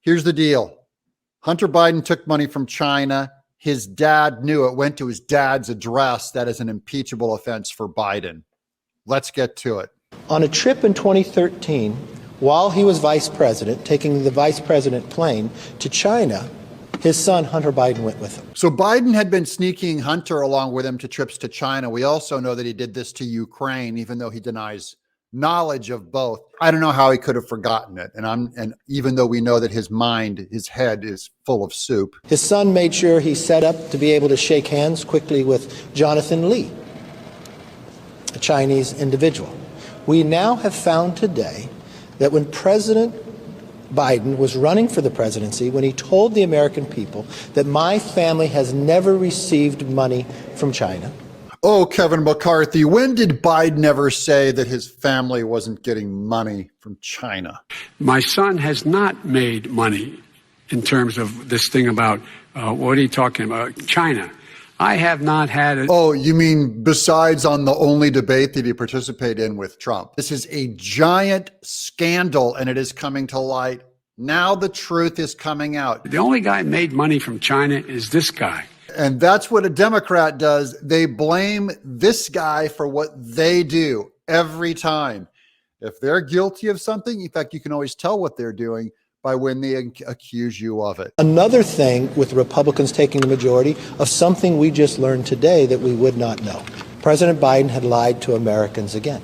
Here's the deal. Hunter Biden took money from China. His dad knew it, went to his dad's address. That is an impeachable offense for Biden. Let's get to it. On a trip in 2013, while he was vice president, taking the vice president plane to China, his son, Hunter Biden, went with him. So Biden had been sneaking Hunter along with him to trips to China. We also know that he did this to Ukraine, even though he denies knowledge of both. I don't know how he could have forgotten it. And even though we know that his mind, his head is full of soup. His son made sure he set up to be able to shake hands quickly with Jonathan Lee, a Chinese individual. We now have found today that when President Biden was running for the presidency, when he told the American people that my family has never received money from China. Oh, Kevin McCarthy, when did Biden ever say that his family wasn't getting money from China? My son has not made money in terms of this thing about, what are you talking about? China. I have not had it. Oh, you mean besides on the only debate that he participated in with Trump? This is a giant scandal and it is coming to light. Now the truth is coming out. The only guy who made money from China is this guy. And that's what a Democrat does. They blame this guy for what they do every time. If they're guilty of something, in fact, you can always tell what they're doing by when they accuse you of it. Another thing with Republicans taking the majority of something we just learned today that we would not know. President Biden had lied to Americans again.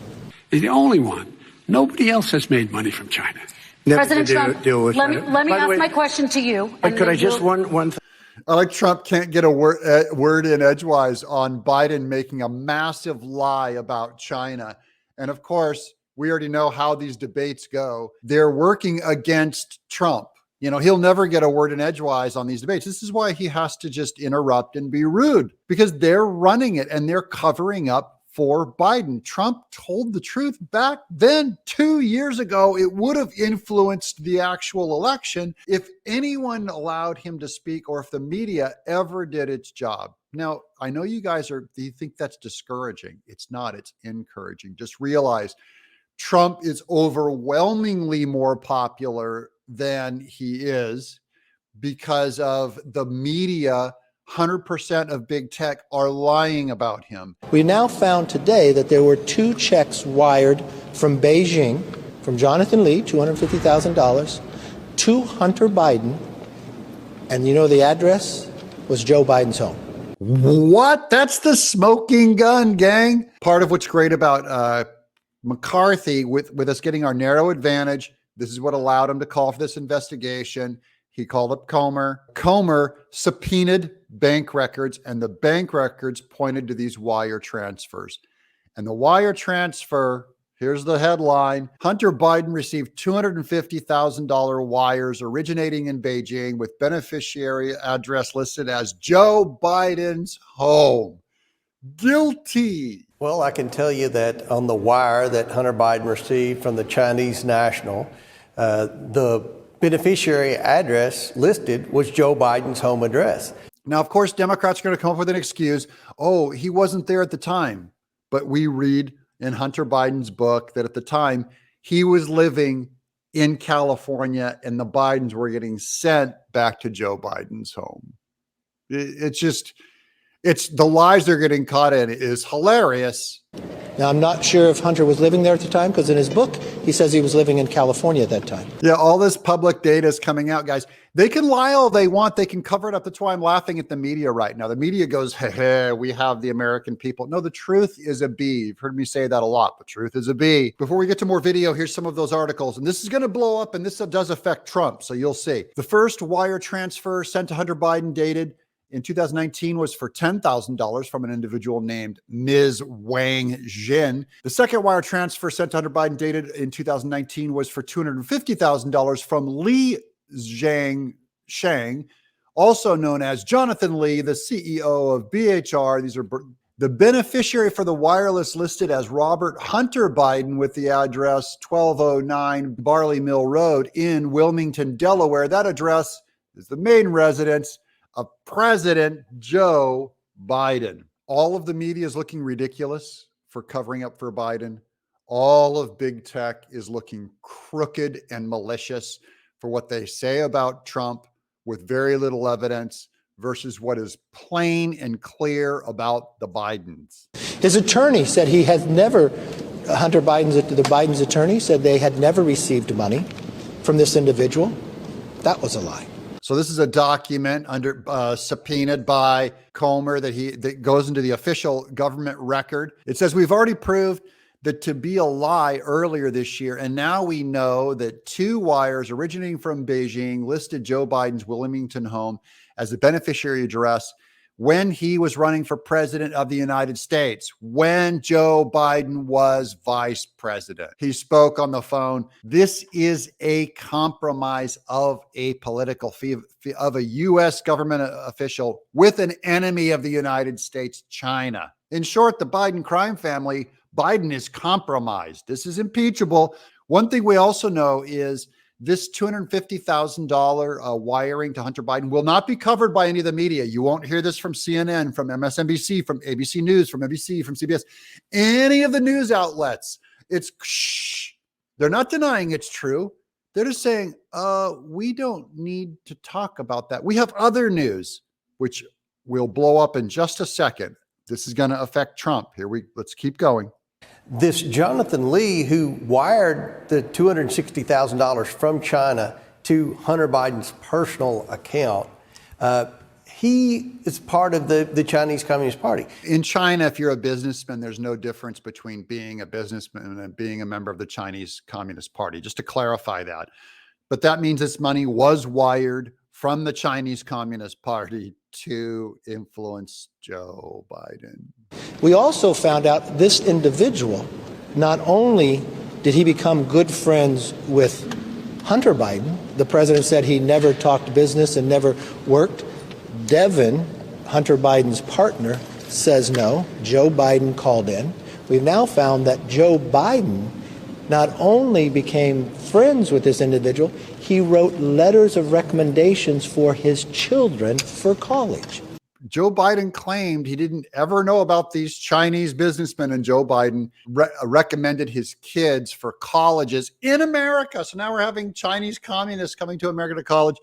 He's the only one. Nobody else has made money from China. President Trump, let me ask my question to you. But could I just one thing? I like Trump can't get a word in edgewise on Biden making a massive lie about China. And of course, we already know how these debates go. They're working against Trump. You know, he'll never get a word in edgewise on these debates. This is why he has to just interrupt and be rude, because they're running it and they're covering up for Biden. Trump told the truth back then 2 years ago. It would have influenced the actual election if anyone allowed him to speak or if the media ever did its job. Now, I know you guys you think that's discouraging. It's not, it's encouraging. Just realize Trump is overwhelmingly more popular than he is because of the media. 100% of big tech are lying about him. We now found today that there were 2 checks wired from Beijing, from Jonathan Lee, $250,000, to Hunter Biden. And you know the address was Joe Biden's home. What? That's the smoking gun, gang. Part of what's great about McCarthy with us getting our narrow advantage. This is what allowed him to call for this investigation. He called up Comer. Comer subpoenaed bank records, and the bank records pointed to these wire transfers. And the wire transfer, here's the headline: Hunter Biden received $250,000 wires originating in Beijing with beneficiary address listed as Joe Biden's home. Guilty. Well, I can tell you that on the wire that Hunter Biden received from the Chinese national, the beneficiary address listed was Joe Biden's home address. Now, of course, Democrats are going to come up with an excuse. Oh, he wasn't there at the time. But we read in Hunter Biden's book that at the time he was living in California and the Bidens were getting sent back to Joe Biden's home. It's the lies they're getting caught in is hilarious. Now, I'm not sure if Hunter was living there at the time, because in his book, he says he was living in California at that time. Yeah, all this public data is coming out, guys. They can lie all they want. They can cover it up. That's why I'm laughing at the media right now. The media goes, hey, we have the American people. No, the truth is a B. You've heard me say that a lot. The truth is a B. Before we get to more video, here's some of those articles. And this is going to blow up, and this does affect Trump, so you'll see. The first wire transfer sent to Hunter Biden dated in 2019 was for $10,000 from an individual named Ms. Wang Jin. The second wire transfer sent to Hunter Biden dated in 2019 was for $250,000 from Li Shang, also known as Jonathan Lee, the CEO of BHR. These are the beneficiary for the wireless listed as Robert Hunter Biden with the address 1209 Barley Mill Road in Wilmington, Delaware. That address is the main residence of President Joe Biden. All of the media is looking ridiculous for covering up for Biden. All of big tech is looking crooked and malicious for what they say about Trump with very little evidence versus what is plain and clear about the Bidens. His attorney said he had never, the Biden's attorney said they had never received money from this individual. That was a lie. So this is a document under subpoenaed by Comer that goes into the official government record. It says we've already proved that to be a lie earlier this year, and now we know that 2 wires originating from Beijing listed Joe Biden's Wilmington home as the beneficiary address when he was running for president of the United States, when Joe Biden was vice president. He spoke on the phone. This is a compromise of a political of a U.S. government official with an enemy of the United States, China. In short, the Biden crime family, Biden is compromised. This is impeachable. One thing we also know is this $250,000 wiring to Hunter Biden will not be covered by any of the media. You won't hear this from CNN, from MSNBC, from ABC News, from NBC, from CBS, any of the news outlets. It's shh. They're not denying it's true. They're just saying, we don't need to talk about that. We have other news, which will blow up in just a second. This is going to affect Trump. Let's keep going. This Jonathan Lee, who wired the $260,000 from China to Hunter Biden's personal account, he is part of the Chinese Communist Party. In China, if you're a businessman, there's no difference between being a businessman and being a member of the Chinese Communist Party, just to clarify that. But that means this money was wired from the Chinese Communist Party to influence Joe Biden. We also found out this individual, not only did he become good friends with Hunter Biden, the president said he never talked business and never worked. Devin, Hunter Biden's partner, says no. Joe Biden called in. We've now found that Joe Biden not only became friends with this individual, he wrote letters of recommendations for his children for college. Joe Biden claimed he didn't ever know about these Chinese businessmen, and Joe Biden recommended his kids for colleges in America. So now we're having Chinese communists coming to America to college.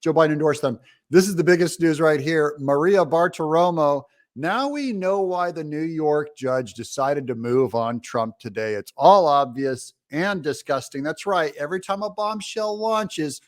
Joe Biden endorsed them. This is the biggest news right here. Maria Bartiromo. Now we know why the New York judge decided to move on Trump today. It's all obvious and disgusting. That's right. Every time a bombshell launches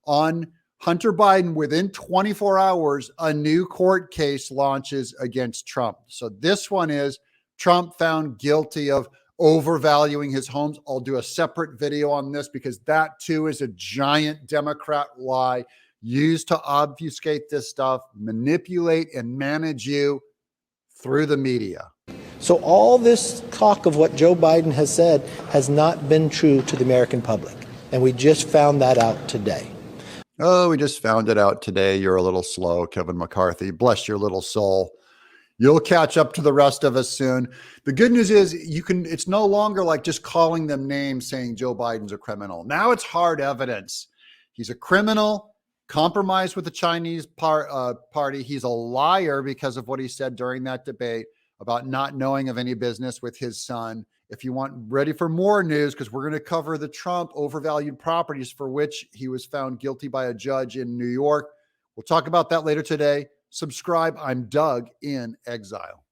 on Hunter Biden, within 24 hours, a new court case launches against Trump. So this one is Trump found guilty of overvaluing his homes. I'll do a separate video on this because that too is a giant Democrat lie used to obfuscate this stuff, manipulate and manage you through the media. So all this talk of what Joe Biden has said has not been true to the American public. And we just found that out today. Oh, we just found it out today. You're a little slow, Kevin McCarthy. Bless your little soul. You'll catch up to the rest of us soon. The good news is it's no longer like just calling them names saying Joe Biden's a criminal. Now it's hard evidence. He's a criminal, compromised with the Chinese party. He's a liar because of what he said during that debate about not knowing of any business with his son. If you want ready for more news, because we're going to cover the Trump overvalued properties for which he was found guilty by a judge in New York. We'll talk about that later today. Subscribe. I'm Doug in Exile.